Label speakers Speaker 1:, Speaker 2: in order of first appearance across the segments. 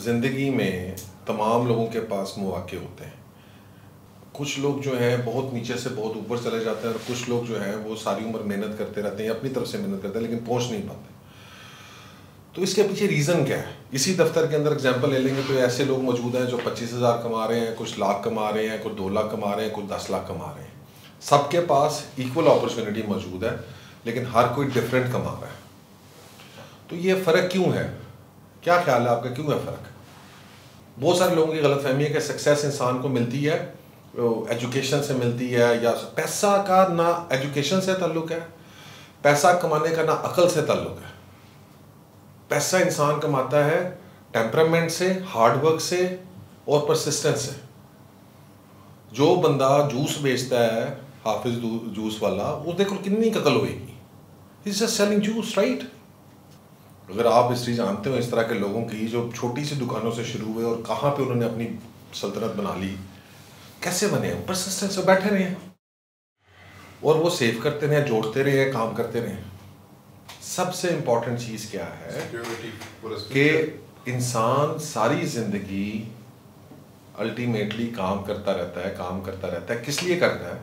Speaker 1: ज़िंदगी में तमाम लोगों के पास मौके होते हैं। कुछ लोग जो हैं बहुत नीचे से बहुत ऊपर चले जाते हैं और कुछ लोग जो हैं वो सारी उम्र मेहनत करते रहते हैं, अपनी तरफ से मेहनत करते हैं, लेकिन पहुंच नहीं पाते। तो इसके पीछे रीज़न क्या है? इसी दफ्तर के अंदर एग्जांपल ले लेंगे तो ऐसे लोग मौजूद हैं जो 25,000 कमा रहे हैं, कुछ लाख कमा रहे हैं, कुछ 2 लाख कमा रहे हैं, कुछ 10 लाख कमा रहे हैं। सबके पास इक्वल अपॉर्चुनिटी मौजूद है, लेकिन हर कोई डिफरेंट कमा रहा है। तो ये फ़र्क क्यों है? क्या ख्याल है आपका, क्यों है फ़र्क? बहुत सारे लोगों की गलतफहमी है कि सक्सेस इंसान को मिलती है एजुकेशन से मिलती है, या पैसा का ना एजुकेशन से ताल्लुक़ है, पैसा कमाने का ना अकल से ताल्लुक़ है। पैसा इंसान कमाता है टेम्परामेंट से, हार्डवर्क से और परसिस्टेंस से। जो बंदा जूस बेचता है, हाफिज जूस वाला, वो देखो कितनी अकल होएगी, is just selling juice, right? अगर आप हिस्ट्री जानते हो इस तरह के लोगों की जो छोटी सी दुकानों से शुरू हुए और कहाँ पे उन्होंने अपनी सल्तनत बना ली, कैसे बने, परसिस्टेंस से बैठे रहे और वो सेव करते रहे, जोड़ते रहे, काम करते रहे। सबसे इम्पोर्टेंट चीज़ क्या है कि इंसान सारी ज़िंदगी अल्टीमेटली काम करता रहता है। किस लिए करता है?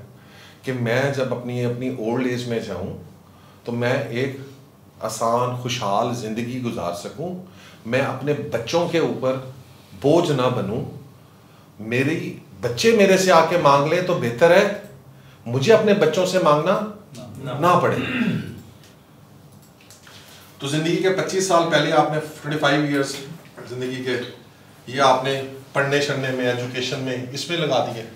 Speaker 1: कि मैं जब अपनी ओल्ड एज में जाऊं तो मैं एक आसान खुशहाल ज़िंदगी गुजार सकूं, मैं अपने बच्चों के ऊपर बोझ ना बनूं, मेरी बच्चे मेरे से आके मांग ले तो बेहतर है मुझे अपने बच्चों से मांगना ना पड़े। तो ज़िंदगी के 25 साल पहले आपने 25 इयर्स ज़िंदगी के ये आपने पढ़ने शढ़ने में, एजुकेशन में, इसमें लगा दिए।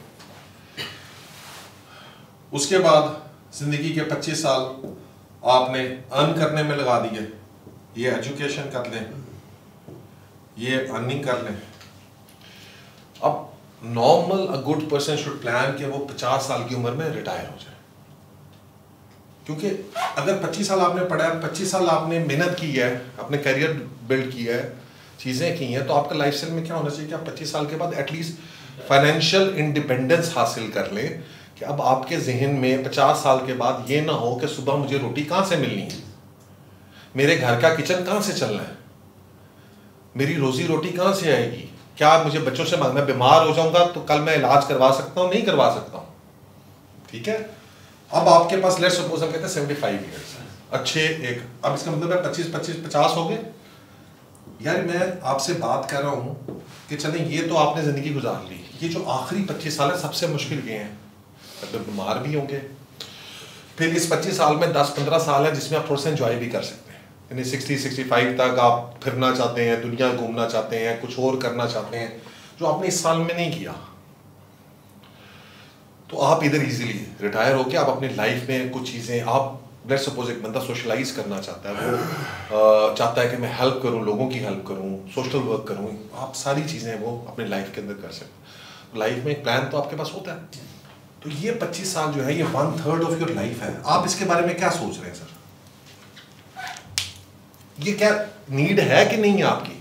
Speaker 1: उसके बाद ज़िंदगी के 25 साल आपने अर्न करने में लगा दिए। ये एजुकेशन कर लें, ये अर्निंग कर लें। अब normal a good person should plan कि वो 50 साल की उम्र में रिटायर हो जाए, क्योंकि अगर 25 साल आपने पढ़ा है, 25 साल आपने मेहनत की है, अपने करियर बिल्ड किया है, चीज़ें की हैं, तो आपका लाइफ स्टाइल में क्या होना चाहिए कि आप 25 साल के बाद एटलीस्ट फाइनेंशियल इंडिपेंडेंस हासिल कर लें, कि अब आपके जहन में 50 साल के बाद ये ना हो कि सुबह मुझे रोटी कहाँ से मिलनी है, मेरे घर का किचन कहाँ से चलना है, मेरी रोजी रोटी कहाँ से आएगी, क्या मुझे बच्चों से मांगना, बीमार हो जाऊंगा तो कल मैं इलाज करवा सकता हूँ, नहीं करवा सकता हूँ, ठीक है? अब आपके पास लेट्स सपोज हम कहते हैं 75 ईयर्स अच्छे एक, अब इसका मतलब है 25 हो गए। यार मैं आपसे बात कर रहा हूँ कि चलें ये तो आपने ज़िंदगी गुजार ली, ये जो आखिरी 25 साल है सबसे मुश्किल गए हैं, तो बीमार भी होंगे। फिर इस 25 साल में 10-15 साल है जिसमें आप थोड़ा सा एंजॉय भी कर सकते हैं, यानी 60-65 तक आप फिरना चाहते हैं, दुनिया घूमना चाहते हैं, कुछ और करना चाहते हैं जो आपने इस साल में नहीं किया। तो आप इधर इजीली रिटायर होके आप अपनी लाइफ में कुछ चीज़ें, आप लेट्स सपोज एक बंदा सोशलाइज करना चाहता है, वो चाहता है कि मैं हेल्प करूं, लोगों की हेल्प करूं, सोशल वर्क करूं, आप सारी चीज़ें वो अपने लाइफ के अंदर कर सकते। लाइफ में एक प्लान तो आपके पास होता है। तो ये 25 साल जो है ये 1/3 ऑफ योर लाइफ है। आप इसके बारे में क्या सोच रहे हैं सर? ये क्या नीड है कि नहीं है आपकी?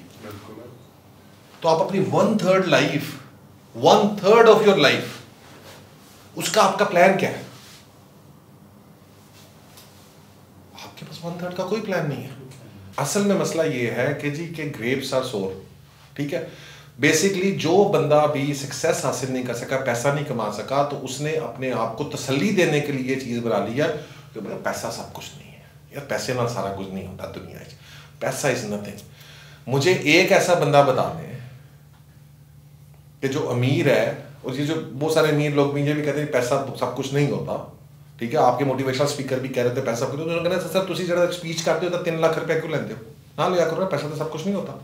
Speaker 1: तो आप अपनी 1/3 लाइफ, 1/3 ऑफ योर लाइफ, उसका आपका प्लान क्या है? आपके पास 1/3 का कोई प्लान नहीं है। असल में मसला ये है कि जी के ग्रेप्स आर सोर, ठीक है? बेसिकली जो बंदा भी सक्सेस हासिल नहीं कर सका, पैसा नहीं कमा सका, तो उसने अपने आप को तसल्ली देने के लिए चीज़ बना लिया कि पैसा सब कुछ नहीं है। यार पैसे ना सारा कुछ नहीं होता दुनिया में, पैसा इज नथिंग। मुझे एक ऐसा बंदा बता दें कि जो अमीर है, और ये जो बहुत सारे अमीर लोग भी ये भी कहते हैं पैसा सब कुछ नहीं होता, ठीक है? आपके मोटिवेशनल स्पीकर भी कह रहे थे पैसा कुछ, तो उन्होंने कहा सर तुसी जरा स्पीच करते हो तो 3 लाख रुपया क्यों लेते हो, ना लिया करो, पैसा तो सब कुछ नहीं होता।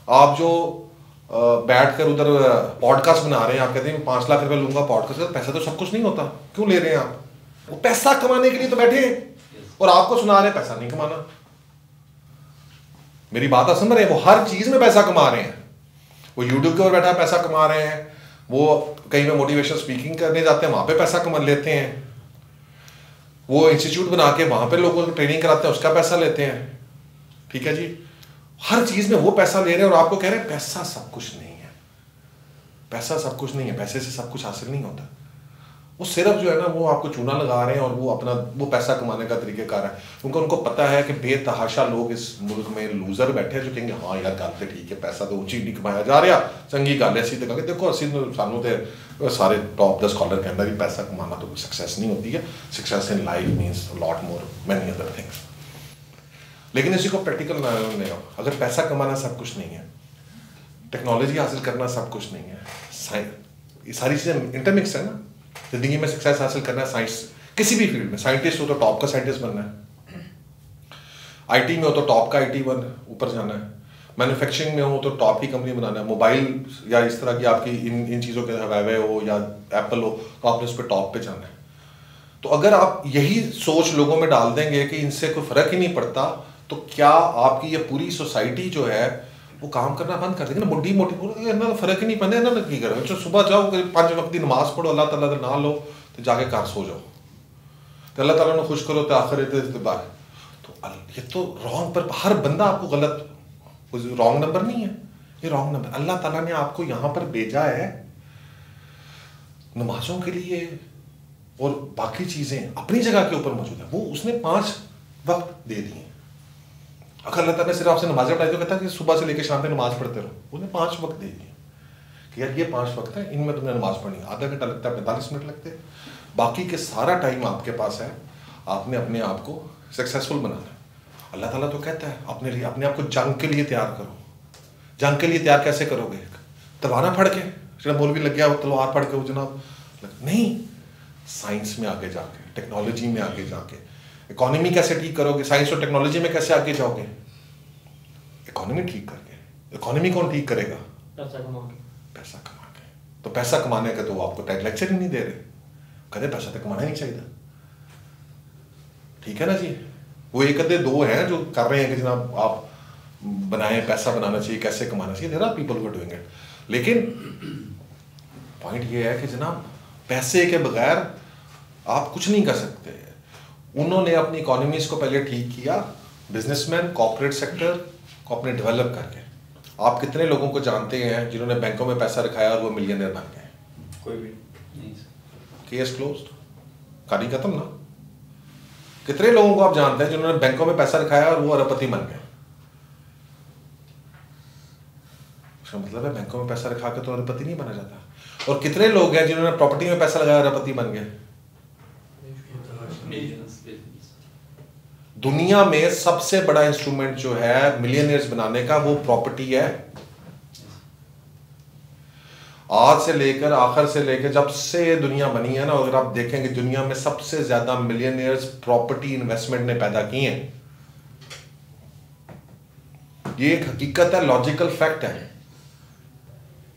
Speaker 1: आप जो बैठ कर उधर पॉडकास्ट बना रहे हैं, आप कहते हैं 5 लाख रुपया लूंगा पॉडकास्ट, पैसा तो सब कुछ नहीं होता, क्यों ले रहे हैं आप? वो पैसा कमाने के लिए तो बैठे हैं और आपको सुना रहे हैं पैसा नहीं कमाना। मेरी बात समझ रहे हैं? वो हर चीज में पैसा कमा रहे हैं, वो यूट्यूब के ऊपर बैठा पैसा कमा रहे हैं, वो कहीं पे मोटिवेशनल स्पीकिंग करने जाते हैं वहां पे पैसा कमा लेते हैं, वो इंस्टीट्यूट बना के वहां पे लोगों को ट्रेनिंग कराते हैं उसका पैसा लेते हैं, ठीक है जी? हर चीज में वो पैसा ले रहे हैं और आपको कह रहे हैं पैसा सब कुछ नहीं है। पैसा सब कुछ नहीं है, पैसे से सब कुछ हासिल नहीं होता। वो सिर्फ जो है ना वो आपको चूना लगा रहे हैं और वो अपना वो पैसा कमाने का तरीक़ेकार है। उनको पता है कि बेतहाशा लोग इस मुल्क में लूजर बैठे हैं जो कहेंगे हाँ यार गल तो ठीक है, पैसा तो ऊँची नहीं कमाया जा रहा, चंगी गल है। असीं तो कहेंगे देखो असीं सानू तो सारे टॉप द स्कॉलर कहता भी पैसा कमाना तो सक्सेस नहीं होती है, success in life means lot more many other things. लेकिन इसी को प्रैक्टिकल ना ले आओ। अगर पैसा कमाना सब कुछ नहीं है, टेक्नोलॉजी हासिल करना सब कुछ नहीं है, ये सारी चीज़ें इंटरमिक्स है ना। जिंदगी में सक्सेस हासिल करना है, साइंस किसी भी फील्ड में, साइंटिस्ट हो तो टॉप का साइंटिस्ट बनना है, आईटी में हो तो टॉप का आईटी बन ऊपर जाना है, मैन्युफैक्चरिंग में हो तो टॉप की कंपनी बनाना है, मोबाइल या इस तरह की आपकी इन चीज़ों के हवावे हो या एप्पल हो तो आपने उस पर टॉप पे जाना है। तो अगर आप यही सोच लोगों में डाल देंगे कि इनसे कोई फ़र्क ही नहीं पड़ता, तो क्या आपकी ये पूरी सोसाइटी जो है वो काम करना बंद कर देगी ना। मोटी इन्होंने फ़र्क ही नहीं पड़ता, इन्होंने की करो जो सुबह जाओ 5 वक्त की नमाज पढ़ो, अल्लाह ताला का नाम लो तो जाके घर सो जाओ, तो अल्लाह ताला ने खुश करो तो आखिरत बार। तो ये तो रॉन्ग, पर हर बंदा आपको गलत, रॉन्ग नंबर नहीं है ये, रॉन्ग नंबर। अल्लाह ताला ने आपको यहाँ पर भेजा है नमाजों के लिए और बाकी चीज़ें अपनी जगह के ऊपर मौजूद है, वो उसने 5 वक्त दे दिए। अगर अल्लाह ताला ने सिर्फ आपसे नमाज़ें पढ़ाई तो कहता है कि सुबह से लेकर शाम तक नमाज पढ़ते रहो, उन्हें 5 वक्त दे दिए कि यार ये 5 वक्त है, इनमें तुमने नमाज पढ़नी, आधा घंटा लगता है, 45 मिनट लगते हैं, बाकी के सारा टाइम आपके पास है, आपने अपने आप को सक्सेसफुल बनाना है। अल्लाह ताला तो कहता है अपने लिए, अपने आप को जंग के लिए तैयार करो। जंग के लिए तैयार कैसे करोगे? तलवार पढ़ के, जो मौलवी लग गया वो तलवार पढ़ के वो जनाब नहीं, साइंस में आगे जाके, टेक्नोलॉजी में आगे जाके। इकोनॉमी कैसे ठीक करोगे? साइंस और टेक्नोलॉजी में कैसे आगे जाओगे? इकोनॉमी ठीक करके। इकोनॉमी कौन ठीक करेगा?
Speaker 2: पैसा कमा के।
Speaker 1: पैसा कमा के। तो पैसा कमाने का तो वो आपको टैग लेक्चर ही नहीं दे रहे, कहते पैसा तो कमाना ही नहीं चाहिए, ठीक है ना जी। वो एक अद्धे 2 हैं जो कर रहे हैं कि जनाब आप बनाएं, पैसा बनाना चाहिए, कैसे कमाना चाहिए, there are people who are doing it. लेकिन पॉइंट ये है कि जनाब पैसे के बगैर आप कुछ नहीं कर सकते। उन्होंने अपनी इकोनॉमीज को पहले ठीक किया, बिजनेसमैन, कॉर्पोरेट सेक्टर को अपने डेवलप करके। आप कितने लोगों को जानते हैं जिन्होंने बैंकों में पैसा रखाया और वो मिलियनर बन गए?
Speaker 2: कोई भी नहीं।
Speaker 1: केस क्लोज्ड, कहानी खत्म ना। कितने लोगों को आप जानते हैं जिन्होंने बैंकों में पैसा रखाया और वो अरबपति बन गए? उसका मतलब है बैंकों में पैसा रखा के तो अरबपति नहीं बना जाता। और कितने लोग हैं जिन्होंने प्रॉपर्टी में पैसा लगाया अरबपति बन गए? दुनिया में सबसे बड़ा इंस्ट्रूमेंट जो है मिलियनियर्स बनाने का वो प्रॉपर्टी है। आज से लेकर आखिर से लेकर जब से दुनिया बनी है ना, अगर आप देखेंगे दुनिया में सबसे ज्यादा मिलियनियर्स प्रॉपर्टी इन्वेस्टमेंट ने पैदा किए हैं। ये एक हकीकत है, लॉजिकल फैक्ट है।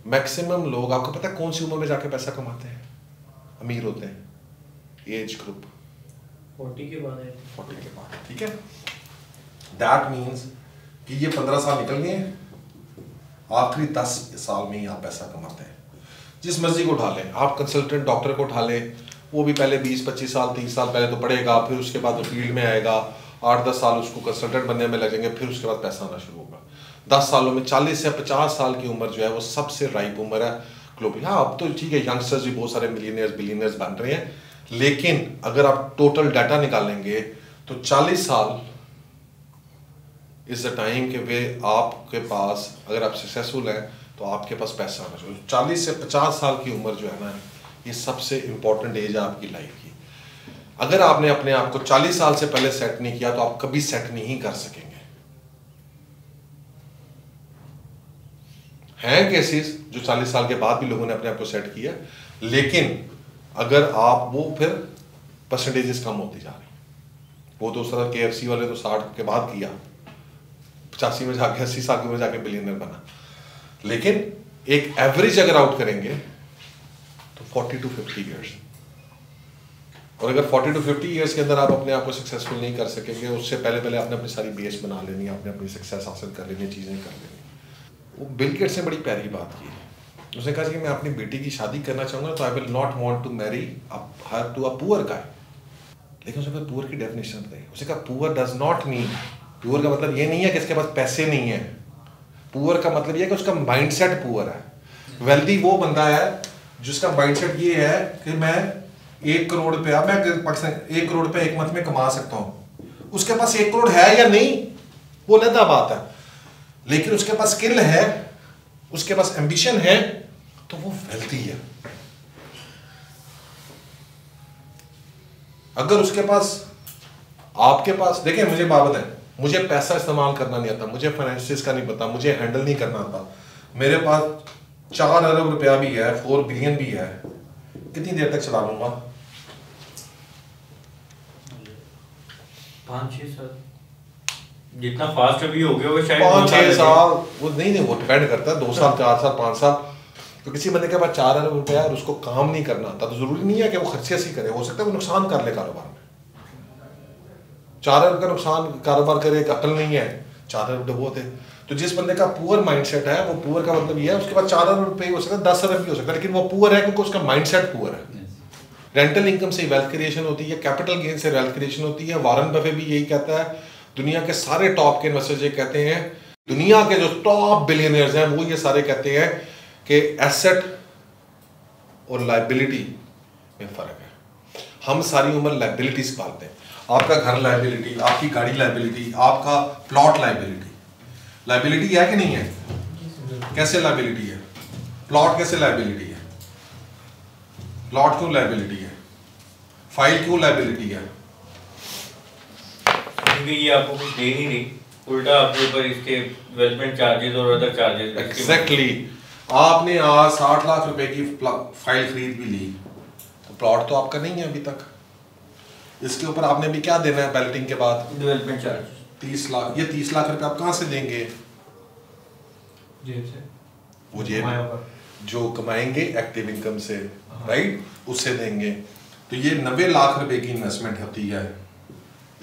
Speaker 1: मैक्सिमम लोग, आपको पता है कौन सी उम्र में जाके पैसा कमाते हैं, अमीर होते हैं? एज ग्रुप
Speaker 2: 40 के बाद है।
Speaker 1: 40 के बाद, ठीक है। दैट मीन्स कि ये 15 साल निकल गए, आखिरी 10 साल में ही आप पैसा कमाते हैं। जिस मर्जी को उठा लें आप, कंसल्टेंट डॉक्टर को उठा लें, वो भी पहले 20-25 साल 30 साल पहले तो पढ़ेगा, फिर उसके बाद वो फील्ड में आएगा, 8-10 साल उसको कंसल्टेंट बनने में लगेंगे, फिर उसके बाद पैसा आना शुरू होगा। 10 सालों में 40 से 50 साल की उम्र जो है वो सबसे राइप उम्र है ग्लोबली। हाँ अब तो ठीक है, यंगस्टर्स भी बहुत सारे मिलियनियर्स बिलियनियर्स बन रहे हैं, लेकिन अगर आप टोटल डाटा निकालेंगे तो 40 साल इज द टाइम के वे आपके पास, अगर आप सक्सेसफुल हैं तो आपके पास पैसा आना चाहिए। 40 से 50 साल की उम्र जो है ना, ये सबसे इंपॉर्टेंट एज है आपकी लाइफ की। अगर आपने अपने आप को 40 साल से पहले सेट नहीं किया तो आप कभी सेट नहीं कर सकेंगे। हैं केसेस जो 40 साल के बाद भी लोगों ने अपने आप को सेट किया, लेकिन अगर आप वो फिर परसेंटेजेस कम होती जा रही। वो तो सारा KFC वाले तो 60 के बाद किया, 85 में जाके 80 साल की उम्र जाके बिलियनर बना। लेकिन एक एवरेज अगर आउट करेंगे तो 40 to 50 ईयर्स। और अगर 40 to 50 ईयर्स के अंदर आप अपने आप को सक्सेसफुल नहीं कर सकेंगे, उससे पहले आपने अपनी सारी बेस बना लेनी है, आपने अपनी सक्सेस हासिल कर लेनी है, चीज़ें कर लेनी। वो बिल गेट्स ने बड़ी प्यारी बात की, उसने कहा कि मैं अपनी बेटी की शादी करना चाहूँगा तो I will not want to marry her to a poor guy. लेकिन उसने पुअर की डेफिनेशन बताई। उसने कहा poor does not mean, poor का मतलब ये नहीं है कि इसके पास पैसे नहीं है, पुअर का मतलब ये है कि उसका माइंडसेट पुअर है। वेल्दी वो बंदा है जिसका माइंडसेट ये है कि मैं 1 करोड़ रुपया मैं पाकिस्तान 1 करोड़ रुपया एक मंथ में कमा सकता हूं, उसके पास 1 करोड़ है या नहीं वो अलग बात है, लेकिन उसके पास स्किल है, उसके पास एम्बिशन है, तो वो वेल्थी है। अगर उसके पास आपके पास देखिए, मुझे बाबत है, मुझे पैसा इस्तेमाल करना नहीं आता, मुझे फाइनेंसिस का नहीं पता, मुझे हैंडल नहीं करना आता, मेरे पास 4 अरब रुपया भी है, 4 बिलियन भी है, कितनी देर तक चला लूंगा?
Speaker 2: 5-6 साल।
Speaker 3: जितना फास्ट अभी हो गया वो शायद
Speaker 1: 5-6 साल वो नहीं वो डिपेंड करता है, 2 साल 4 साल 5 साल। तो किसी बंदे के पास 4 अरब रुपया और उसको काम नहीं करना आता, तो जरूरी नहीं है कि वो खर्चे ही करे, हो सकता है वो नुकसान कर ले कारोबार में। 4 अरब का नुकसान कारोबार करे, एक अकल नहीं है, 4 अरब बहुत है। तो जिस बंदे का पुअर माइंडसेट है, वो पुअर का मतलब ये है उसके पास 4 अरब रुपये हो सकता है, 10 अरब भी हो सकता है, लेकिन वो पुअर है क्योंकि उसका माइंडसेट पुअर है। रेंटल इनकम से वेल्थ क्रिएशन होती है, कैपिटल गेन से वेल्थ क्रिएशन होती है। वॉरेन बफे भी यही कहता है, दुनिया के सारे टॉप के इन्वेस्टर्स ये कहते हैं, दुनिया के जो टॉप बिलियनियर्स हैं वो ये सारे कहते हैं कि एसेट और लायबिलिटी में फर्क है। हम सारी उम्र लायबिलिटीज पालते हैं, आपका घर लायबिलिटी, आपकी गाड़ी लायबिलिटी, आपका प्लॉट लायबिलिटी। लायबिलिटी है कि नहीं है? कैसे लायबिलिटी है? प्लॉट कैसे लायबिलिटी है? प्लॉट क्यों लायबिलिटी है? फाइल क्यों लायबिलिटी है?
Speaker 3: क्योंकि ये आपको कुछ दे नहीं रही, उल्टा आपके ऊपर इसके डेवलपमेंट चार्जेस और अदर चार्जेस।
Speaker 1: एग्जैक्टली आपने आज 60 लाख रुपए की फाइल खरीद भी ली, तो प्लॉट तो आपका नहीं है अभी तक, इसके ऊपर आपने भी क्या देना है बैलेटिंग के बाद?
Speaker 3: Development charge
Speaker 1: 30 lakh. ये 30 लाख रुपए आप कहाँ से देंगे?
Speaker 2: जेब से,
Speaker 1: वो जेब जो कमाएंगे एक्टिव इनकम से, राइट, उससे देंगे। तो ये 90 लाख रुपए की इन्वेस्टमेंट होती है,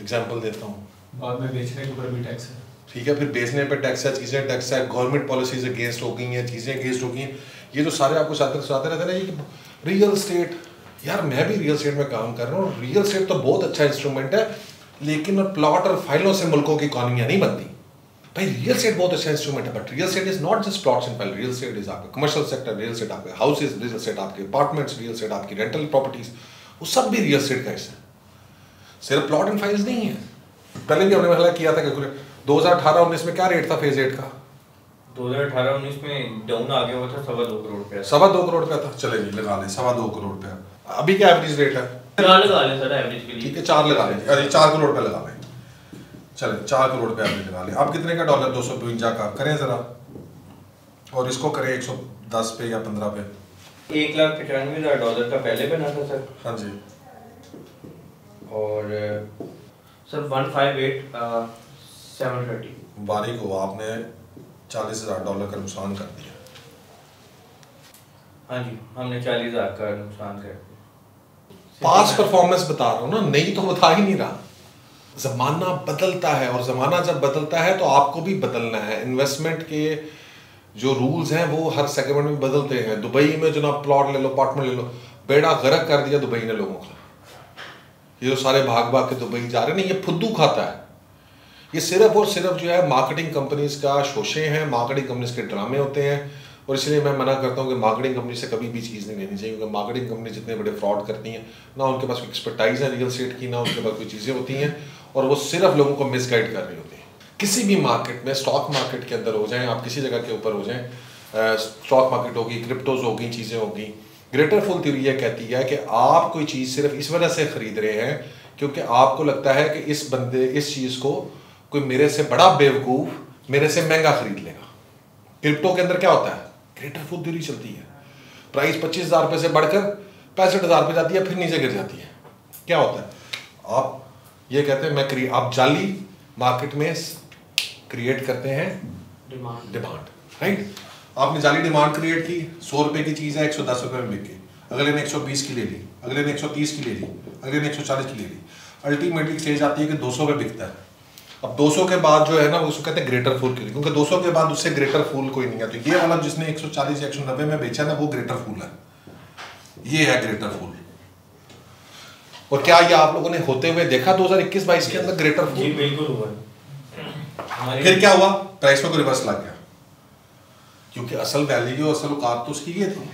Speaker 1: एग्जाम्पल देता हूँ।
Speaker 2: बाद में बेचने के ऊपर भी टैक्स है।
Speaker 1: ठीक है, फिर बेचने पे टैक्स है, चीज़ें टैक्स है, गवर्नमेंट पॉलिसीज अगेंस्ट हो गई हैं, चीज़ें अगेंस्ट हो गई हैं, ये जो सारे आपको साथ सुनाते रहते हैं ना। ये रियल स्टेट, यार मैं भी रियल स्टेट में काम कर रहा हूँ, रियल स्टेट तो बहुत अच्छा इंस्ट्रूमेंट है, लेकिन प्लॉट और फाइलों से मुल्कों की इकॉनमियाँ नहीं बनती भाई। रियल स्टेट बहुत अच्छा इंस्ट्रूमेंट है, but real estate is not just plots and file. Real estate is आपका कमर्शियल सेक्टर, रियल स्टेट आपके हाउसेज, रियल स्टेट आपके अपार्टमेंट्स, रियल स्टेट आपकी रेंटल प्रॉपर्टीज, वो सब भी रियल स्टेट का हिस्सा है, सिर्फ प्लॉट एंड फाइल्स नहीं है। पहले भी हमने मतलब किया था कैलकुलेट, 2018-19 में क्या रेट था फेज 8 का?
Speaker 3: 2018-19 में डाउन आ गया हुआ था 2.25 करोड़ रुपया।
Speaker 1: 2.25 करोड़ रुपया था, चले जी लगा लें 2.25 करोड़ रुपया। अभी क्या एवरेज रेट है?
Speaker 2: 4 लगा लें सर एवरेज के लिए।
Speaker 1: ठीक है 4 लगा लें, अरे 4 करोड़ रुपया लगा लें, चले 4 करोड़ रुपया एवरेज लगा लें। अब कितने का डॉलर? 252 का करें जरा, और इसको करें 110 पे या 15 पे।
Speaker 3: $1,95,000 का पहले बना था सर।
Speaker 1: हाँ जी,
Speaker 3: और
Speaker 2: सर 158,730।
Speaker 1: बारीक हो, आपने $40,000 का नुकसान कर दिया।
Speaker 3: हाँ जी, हमने 40,000 का नुकसान कर दिया।
Speaker 1: पास परफॉर्मेंस बता रहा हूँ ना, नहीं तो बता ही नहीं रहा। ज़माना बदलता है, और ज़माना जब बदलता है तो आपको भी बदलना है। इन्वेस्टमेंट के जो रूल्स हैं वो हर सेगमेंट में बदलते हैं। दुबई में जनाब प्लॉट ले लो, अपार्टमेंट ले लो, बेड़ा गर्क कर दिया दुबई ने लोगों का। ये जो सारे भाग भाग के दुबई जा रहे हैं, ये फुद्दू खाता है। ये सिर्फ और सिर्फ जो है मार्केटिंग कंपनीज का शोशे हैं, मार्केटिंग कंपनीज के ड्रामे होते हैं। और इसलिए मैं मना करता हूँ कि मार्केटिंग कंपनी से कभी भी चीज़ नहीं लेनी चाहिए, क्योंकि मार्केटिंग कंपनी जितने बड़े फ्रॉड करती हैं ना, उनके पास कोई एक्सपर्टाइज है रियल स्टेट की, ना उनके पास कोई चीज़ें होती हैं, और वो सिर्फ लोगों को मिसगाइड कर रही होती हैं। किसी भी मार्केट में, स्टॉक मार्केट के अंदर हो जाएं, आप किसी जगह के ऊपर हो जाएं, स्टॉक मार्केट होगी, क्रिप्टोज होगी, चीज़ें होगी, ग्रेटर फुल थ्योरी यह कहती है कि आप कोई चीज़ सिर्फ इस वजह से खरीद रहे हैं क्योंकि आपको लगता है कि इस चीज़ को कोई मेरे से बड़ा बेवकूफ़ मेरे से महंगा खरीद लेगा। क्रिप्टो के अंदर क्या होता है? ग्रेटर फुल थ्योरी चलती है। प्राइस 25,000 रुपये से बढ़कर 65,000 रुपये जाती है, फिर नीचे गिर जाती है। क्या होता है? आप ये कहते हैं आप जाली मार्केट में क्रिएट करते हैं डिमांड, राइट? आपने जाली डिमांड क्रिएट की, 100 रुपये की चीज़ है, 110 रुपये में बिकी, अगले ने 120 की ले ली, अगले ने 130 की ले ली, अगले ने 140 की ले ली, अल्टीमेटली स्टेज आती है कि 200 पे बिकता है। अब 200 के बाद जो है ना, उसको कहते हैं ग्रेटर फूल, क्योंकि 200 के बाद उससे ग्रेटर फूल कोई नहीं है। तो ये वाला जिसने 140 या 190 में बेचा ना, वो ग्रेटर फूल है, ये है ग्रेटर फूल। और क्या ये आप लोगों ने होते हुए देखा 2021-22 के अंदर ग्रेटर फूल?
Speaker 3: जी बिल्कुल हुआ।
Speaker 1: फिर क्या हुआ? प्राइस में कोई रिवर्स लग गया, क्योंकि असल वैल्यू, असल औकात तो उसकी ये थी।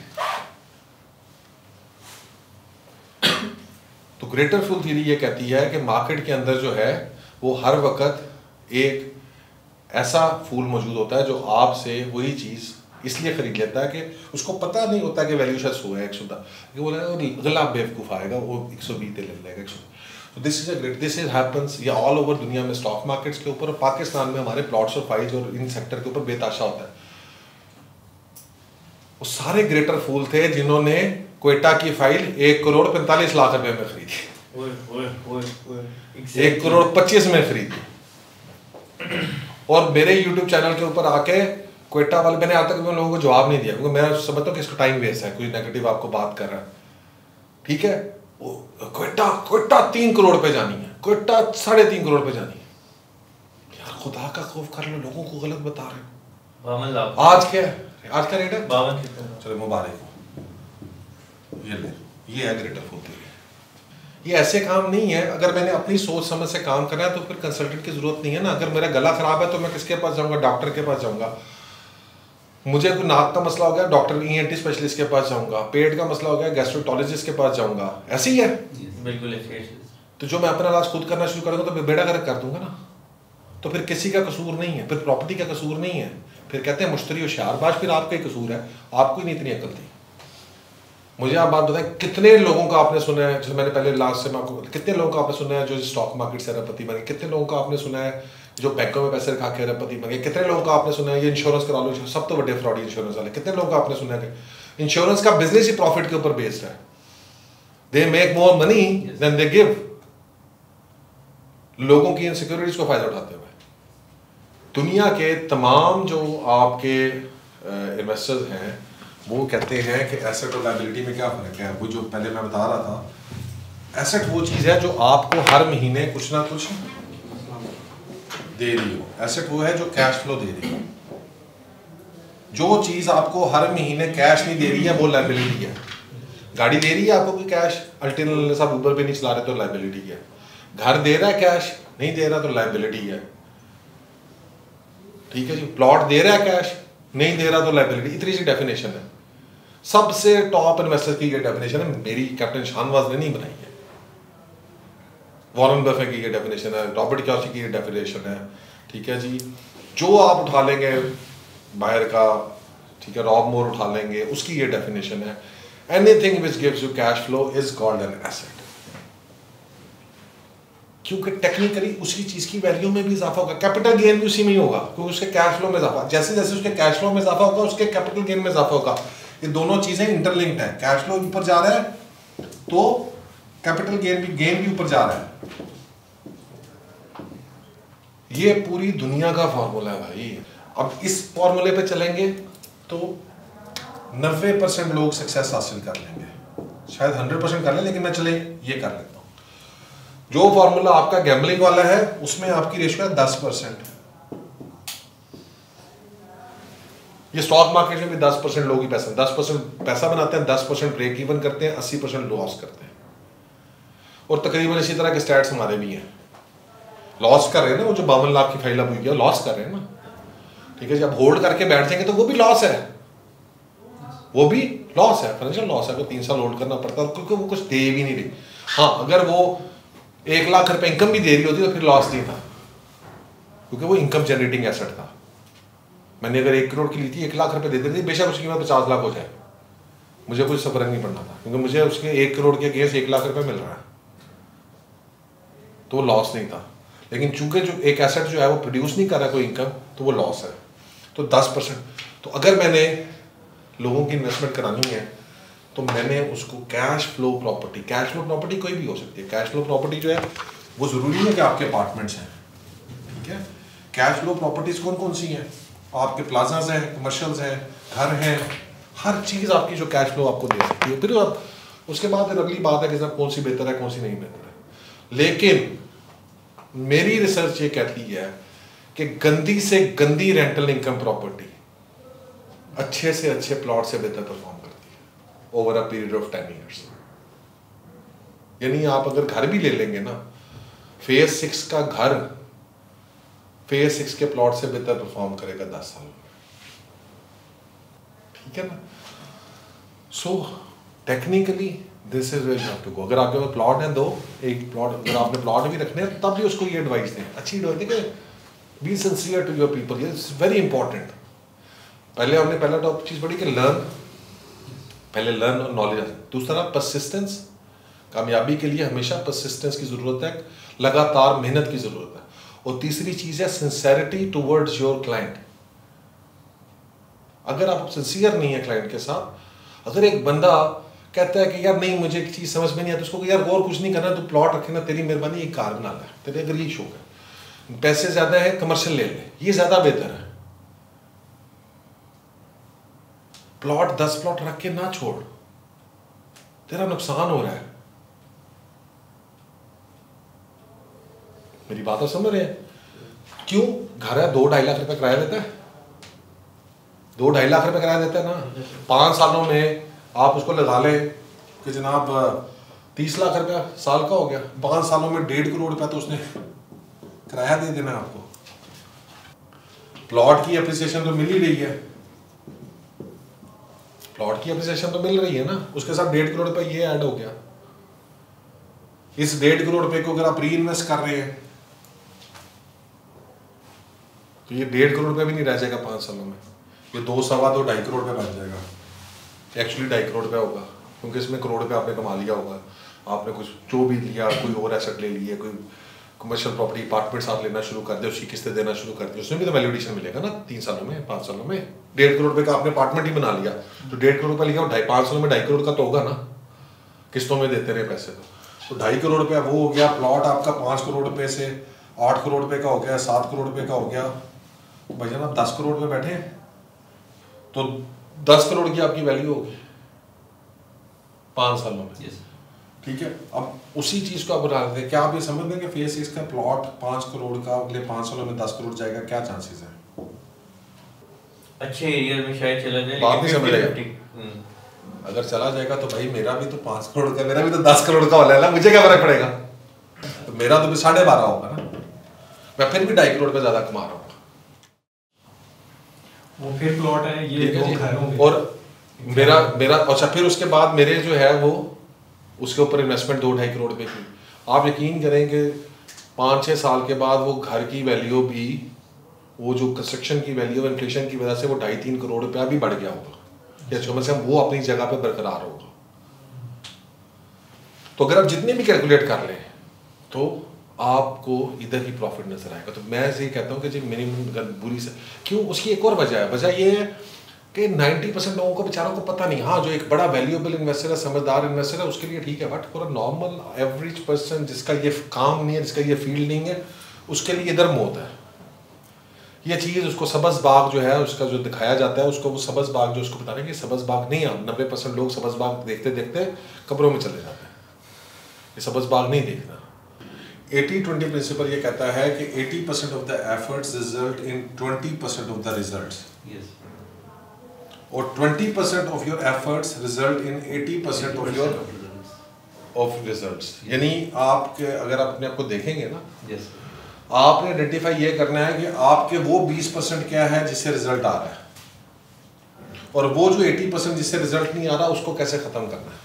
Speaker 1: ग्रेटर फूल थ्योरी ये कहती है कि मार्केट के अंदर जो है वो हर वक्त एक ऐसा फूल मौजूद होता है जो आपसे वही चीज़ इसलिए खरीद लेता है कि उसको पता नहीं होता कि वैल्यू शायद 100 है 110 कि बोला गला बेवकूफ़ आएगा वो 120 ले लेगा 100। तो this is a great, this is happens या ऑल ओवर दुनिया में स्टॉक मार्केट्स के ऊपर और पाकिस्तान में हमारे प्लॉट्स और फाइल्स और इन सेक्टर के ऊपर बेताशा होता है। वो सारे ग्रेटर फूल थे जिन्होंने क्वेटा की फाइल 1,45,00,000 रुपए में खरीदी, 1,25,00,000 में खरीदी। और मेरे YouTube चैनल के ऊपर आके क्वेटा वाले, मैंने आज तक मैं लोगों को जवाब नहीं दिया क्योंकि मैं समझता हूँ कि इसका टाइम वेस्ट है, कोई नेगेटिव आपको बात कर रहा है, ठीक है। क्वेटा 3 करोड़ पे जानी है, क्वेटा 3.5 करोड़ पे जानी है। यार खुदा का खौफ कर लो, लोगों को गलत बता रहे हो।
Speaker 3: 52 लाख
Speaker 1: आज क्या है, आज का रेट है
Speaker 3: 52 कितना?
Speaker 1: चलो मुबारक हो, ये ले, ये है ग्रेटर फूल थ्योरी। ये ऐसे काम नहीं है, अगर मैंने अपनी सोच समझ से काम करना है तो फिर कंसल्टेंट की जरूरत नहीं है ना। अगर मेरा गला खराब है तो मैं किसके पास जाऊंगा? डॉक्टर के पास जाऊंगा। मुझे कोई नाक का मसला हो गया, डॉक्टर ENT स्पेशलिस्ट के पास जाऊंगा। पेट का मसला हो गया, गैस्ट्रोटोलॉजिस्ट के पास जाऊंगा। ऐसे ही है
Speaker 3: बिल्कुल ऐसे।
Speaker 1: तो जो मैं अपना इलाज खुद करना शुरू करूंगा तो मैं बेड़ा गर्क कर दूंगा ना। तो फिर किसी का कसूर नहीं है, फिर प्रॉपर्टी का कसूर नहीं है, फिर कहते हैं मुश्तरी होशियारबाज, फिर आपका ही कसूर है, आपको ही नहीं इतनी अकल थी। मुझे आप बात बताएं, कितने लोगों का आपने सुना है, जैसे मैंने पहले लास्ट से मैं आपको, कितने लोगों का आपने सुना है जो स्टॉक मार्केट से अरबपति बने? कितने लोगों का आपने सुना है जो बैंकों में पैसे रखा के अरबपति बने? कितने लोगों का आपने सुना है ये इंश्योरेंस करा लो, सब तो बड़े फ्रॉडी इंश्योरेंस वाले? कितने लोगों का आपने सुना है कि इंश्योरेंस का बिजनेस ही प्रॉफिट के ऊपर बेस्ड है? They make more money than they give, लोगों की इनसिक्योरिटीज को फायदा उठाते हुए। दुनिया के तमाम जो आपके इन्वेस्टर्स हैं वो कहते हैं कि एसेट और लायबिलिटी में क्या फ़र्क है। वो जो पहले मैं बता रहा था, एसेट वो चीज़ है जो आपको हर महीने कुछ ना कुछ दे रही हो। एसेट वो है जो कैश फ्लो दे रही हो। जो चीज़ आपको हर महीने कैश नहीं दे रही है वो लायबिलिटी है। गाड़ी दे रही है आपको कोई कैश, अल्टीमेटली साहब ऊबर पे नहीं चला रहे तो लायबिलिटी है। घर दे रहा है कैश, नहीं दे रहा तो लायबिलिटी है, ठीक है जी। प्लॉट दे रहा है कैश, नहीं दे रहा तो लायबिलिटी। इतनी सी डेफिनेशन है। सबसे टॉप इन्वेस्टर की ये डेफिनेशन है, मेरी कैप्टन शाहनवाज ने नहीं बनाई है, वॉरेन बफेट की ये डेफिनेशन है, रॉबर्ट कियोसाकी की ये डेफिनेशन है, ठीक है जी। जो आप उठा लेंगे बाहर का, ठीक है, रॉब मोर उठा लेंगे, उसकी ये डेफिनेशन है। Anything which gives you cash flow is called an asset, क्योंकि टेक्निकली उसी चीज की वैल्यू में भी इजाफा होगा, कैपिटल गेन भी उसी में ही होगा, क्योंकि उसके कैश फ्लो में इजाफा, जैसे जैसे उसके कैश फ्लो में इजाफा होगा उसके कैपिटल गेन में इजाफा होगा। ये दोनों चीजें इंटरलिंक्ड है। कैश फ्लो ऊपर जा रहा है तो कैपिटल गेन भी ऊपर जा रहा है। ये पूरी दुनिया का फॉर्मूला है भाई। अब इस फॉर्मूले पे चलेंगे तो 90% लोग सक्सेस हासिल कर लेंगे, शायद 100% कर लें, लेकिन मैं चले ये कर लेता हूं। जो फॉर्मूला आपका गैम्बलिंग वाला है उसमें आपकी रेशियो है 10%। ये स्टॉक मार्केट में भी 10% लोग ही 10% पैसा बनाते हैं, 10% ब्रेक इवन करते हैं, 80% लॉस करते हैं। और तकरीबन इसी तरह के स्टैट्स हमारे भी हैं। लॉस कर रहे हैं ना, वो जो 52 लाख की फाइल अब हुई है, लॉस कर रहे हैं ना, ठीक है। जब होल्ड करके बैठ जाएंगे तो वो भी लॉस है, वो भी लॉस है, फाइनेंशियल लॉस है। 3 साल होल्ड करना पड़ता है क्योंकि वो कुछ दे भी नहीं रही। हाँ, अगर वो 1 लाख रुपए इनकम भी दे रही होती तो फिर लॉस नहीं था, क्योंकि वो इनकम जनरेटिंग एसेट था। मैंने अगर 1 करोड़ की ली थी, 1 लाख रुपए दे देती, बेशक उसकी कीमत 50 लाख हो जाए, मुझे कुछ फर्क नहीं पड़ना था, क्योंकि मुझे उसके 1 करोड़ के अगेंस्ट 1 लाख रुपए मिल रहा है, तो वो लॉस नहीं था। लेकिन चूंकि जो एक एसेट जो है वो प्रोड्यूस नहीं कर रहा कोई इनकम, तो वो लॉस है। तो 10%, तो अगर मैंने लोगों की इन्वेस्टमेंट करानी है तो मैंने उसको cash flow property, cash flow property कोई भी हो सकती है। कैश फ्लो प्रॉपर्टी जो है वो जरूरी है कि आपके अपार्टमेंट्स हैं, ठीक है। कैश फ्लो प्रॉपर्टीज कौन कौन सी हैं? आपके प्लाजाज हैं, कमर्शियल्स हैं, घर हैं, हर चीज़ आपकी जो कैश फ्लो आपको दे सकती है। फिर अब उसके बाद फिर अगली बात है कि सर कौन सी बेहतर है, कौन सी नहीं बेहतर है। लेकिन मेरी रिसर्च ये कहती है कि गंदी से गंदी रेंटल इनकम प्रॉपर्टी अच्छे से अच्छे प्लॉट से बेहतर परफॉर्म करती है over a period of 10 years. यानी आप अगर घर भी ले लेंगे ना, फेज 6 का घर फेज 6 के प्लॉट से बेहतर परफॉर्म करेगा 10 साल में, ठीक है ना। So technically this is where you have to go. अगर आपके पास प्लॉट है दो, एक प्लॉट अगर आपने प्लॉट भी रखने हैं तब भी उसको ये एडवाइस दें, अच्छी एडवाइस दें कि be sincere to your people, ये इट्स वेरी इंपॉर्टेंट। पहला टॉप चीज़ पढ़ी कि लर्न और नॉलेज। दूसरा परसिस्टेंस, कामयाबी के लिए हमेशा परसिस्टेंस की ज़रूरत है, लगातार मेहनत की ज़रूरत है। और तीसरी चीज़ है सिंसेरिटी टूवर्ड्स योर क्लाइंट। अगर आप सिंसियर नहीं है क्लाइंट के साथ, अगर एक बंदा कहता है कि यार नहीं मुझे एक चीज़ समझ में नहीं आती, उसको यार और कुछ नहीं करना, तो प्लॉट रखे ना, तेरी मेहरबानी एक कार बना ले, तेरे अगर ये शौक है, पैसे ज़्यादा है कमर्शियल ले ले, ये ज़्यादा बेहतर है। प्लॉट 10 प्लॉट रख के ना छोड़, तेरा नुकसान हो रहा है। मेरी बात आप समझ रहे हैं? क्यों? घर है 2-2.5 लाख रुपए किराया देता है, 2-2.5 लाख रुपए किराया देता है ना। 5 सालों में आप उसको लगा लें कि जनाब 30 लाख रुपया साल का हो गया, 5 सालों में 1.5 करोड़ रुपया तो उसने किराया दे देना आपको। प्लॉट की एप्रिसिएशन तो मिल ही रही है, प्लॉट की एप्रिसिएशन तो मिल रही है ना, उसके साथ 1.5 करोड़ रुपया ये ऐड हो गया। इस 1.5 करोड़ रुपए को अगर आप री इन्वेस्ट कर रहे हैं तो ये 1.5 करोड़ रुपया भी नहीं रह जाएगा 5 सालों में, ये 2-2.5 करोड़ रुपया बन जाएगा। एक्चुअली 2.5 करोड़ रुपया होगा, क्योंकि इसमें करोड़ रुपया आपने कमा लिया होगा। आपने कुछ जो भी लिया, कोई और एसेट ले लिए, कोई कमर्शियल प्रॉपर्टी अपार्टमेंट्स आप लेना शुरू कर दे, उसकी किस्तें देना शुरू कर दी, उसमें भी तो वैल्यूएशन मिलेगा ना 3 सालों में 5 सालों में। 1.5 करोड़ रुपए का आपने अपार्टमेंट ही बना लिया तो 1.5 करोड़ रुपया लिया, 5 सालों में 2.5 करोड़ का तो होगा ना, किस्तों में देते रहे पैसे। तो 2.5 करोड़ रुपया वो हो गया। प्लॉट आपका 5 करोड़ रुपए से 8 करोड़ रुपए का हो गया, 7 करोड़ रुपए का हो गया। भैया आप 10 करोड़ में बैठे तो 10 करोड़ की आपकी वैल्यू होगी 5 सालों में। ठीक है, अब उसी चीज को आप बता देते हैं। क्या आप ये समझ दें कि फेस इसका प्लॉट 5 करोड़ का अगले 5 सालों में 10 करोड़ जाएगा? क्या चांसेस है?
Speaker 3: अच्छे एरिया में शायद चला जाए,
Speaker 1: बात नहीं समझेगा। अगर चला जाएगा तो भाई मेरा भी तो 5 करोड़ का, मेरा भी तो 10 करोड़ का वाला है ना, मुझे क्या फर्क पड़ेगा? तो मेरा तो भी 12.5 होगा ना, मैं फिर भी 2.5 करोड़ का ज्यादा कमा रहा हूँ।
Speaker 2: वो फिर प्लॉट है, ये दो घर होंगे।
Speaker 1: और मेरा अच्छा, फिर उसके बाद मेरे जो है वो उसके ऊपर इन्वेस्टमेंट 2-2.5 करोड़ रुपए की। आप यकीन करें कि 5-6 साल के बाद वो घर की वैल्यू भी, वो जो कंस्ट्रक्शन की वैल्यू इन्फ्लेशन की वजह से वो 2.5-3 करोड़ रुपया भी बढ़ गया होगा, या कम से कम वो अपनी जगह पे बरकरार होगा। तो अगर आप जितने भी कैलकुलेट कर लें तो आपको इधर ही प्रॉफिट नजर आएगा। तो मैं ऐसे ही कहता हूँ कि जी मिनिमम बुरी से क्यों, उसकी एक और वजह है। वजह ये है कि 90% लोगों को बेचारों को पता नहीं। हाँ, जो एक बड़ा वैल्यूएबल इन्वेस्टर है, समझदार इन्वेस्टर है, उसके लिए ठीक है, but for a normal average person जिसका ये काम नहीं है, जिसका ये फील्ड नहीं है, उसके लिए इधर मौत है। ये चीज़ उसको सब्ज़ बाग जो है उसका जो दिखाया जाता है, उसको वो सब्ज़ बाग जो उसको बता रहे हैं कि सब्ज़ बाग नहीं है। 90% लोग सब्ज़ बाग देखते देखते कब्रों में चले जाते हैं। ये सब्ज़ बाग नहीं देखना। 80-20 प्रिंसिपल ये कहता है कि 80% of the efforts result in 20% of the results, और 20% of your efforts result in 80% of your results. यानी आपके अगर आप अपने आप को देखेंगे ना, आपने आइडेंटिफाई ये करना है कि आपके वो 20% क्या है जिससे रिजल्ट आ रहा है, और वो जो 80% जिससे रिजल्ट नहीं आ रहा उसको कैसे खत्म करना है।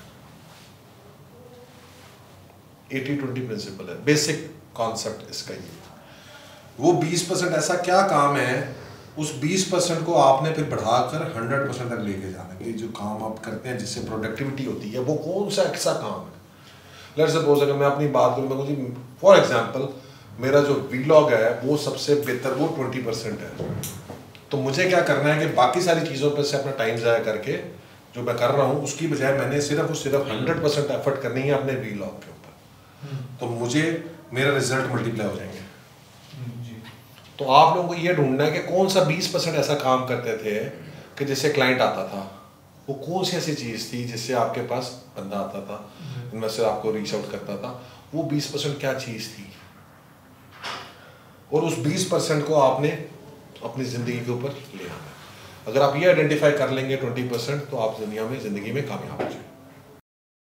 Speaker 1: 80-20 प्रिंसिपल है, बेसिक कॉन्सेप्ट इसका ये। वो 20% ऐसा क्या काम है, उस 20% को आपने फिर बढ़ाकर 100% तक लेके जाना है। कि जो काम आप करते हैं जिससे प्रोडक्टिविटी होती है, वो कौन सा ऐसा काम है। लेट्स सपोज अगर मैं अपनी बात करूँ, जी फॉर एग्जांपल मेरा जो वीलॉग है वो सबसे बेहतर वो 20% है, तो मुझे क्या करना है कि बाकी सारी चीज़ों पर से अपना टाइम ज़ाया करके जो मैं कर रहा हूँ उसकी बजाय मैंने सिर्फ और सिर्फ 100% एफर्ट करनी है अपने वीलॉग के ऊपर, तो मुझे मेरा रिजल्ट मल्टीप्लाई हो जाएंगे। तो आप लोगों को ये ढूंढना है कि कौन सा 20% ऐसा काम करते थे कि जिससे क्लाइंट आता था, वो कौन सी ऐसी चीज़ थी जिससे आपके पास बंदा आता था, इन्वेस्टर आपको रीच आउट करता था, वो 20% क्या चीज़ थी, और उस 20% को आपने अपनी ज़िंदगी के ऊपर ले आना है। अगर आप ये आइडेंटिफाई कर लेंगे 20%, तो आप दुनिया में ज़िंदगी में कामयाब हो जाएंगे।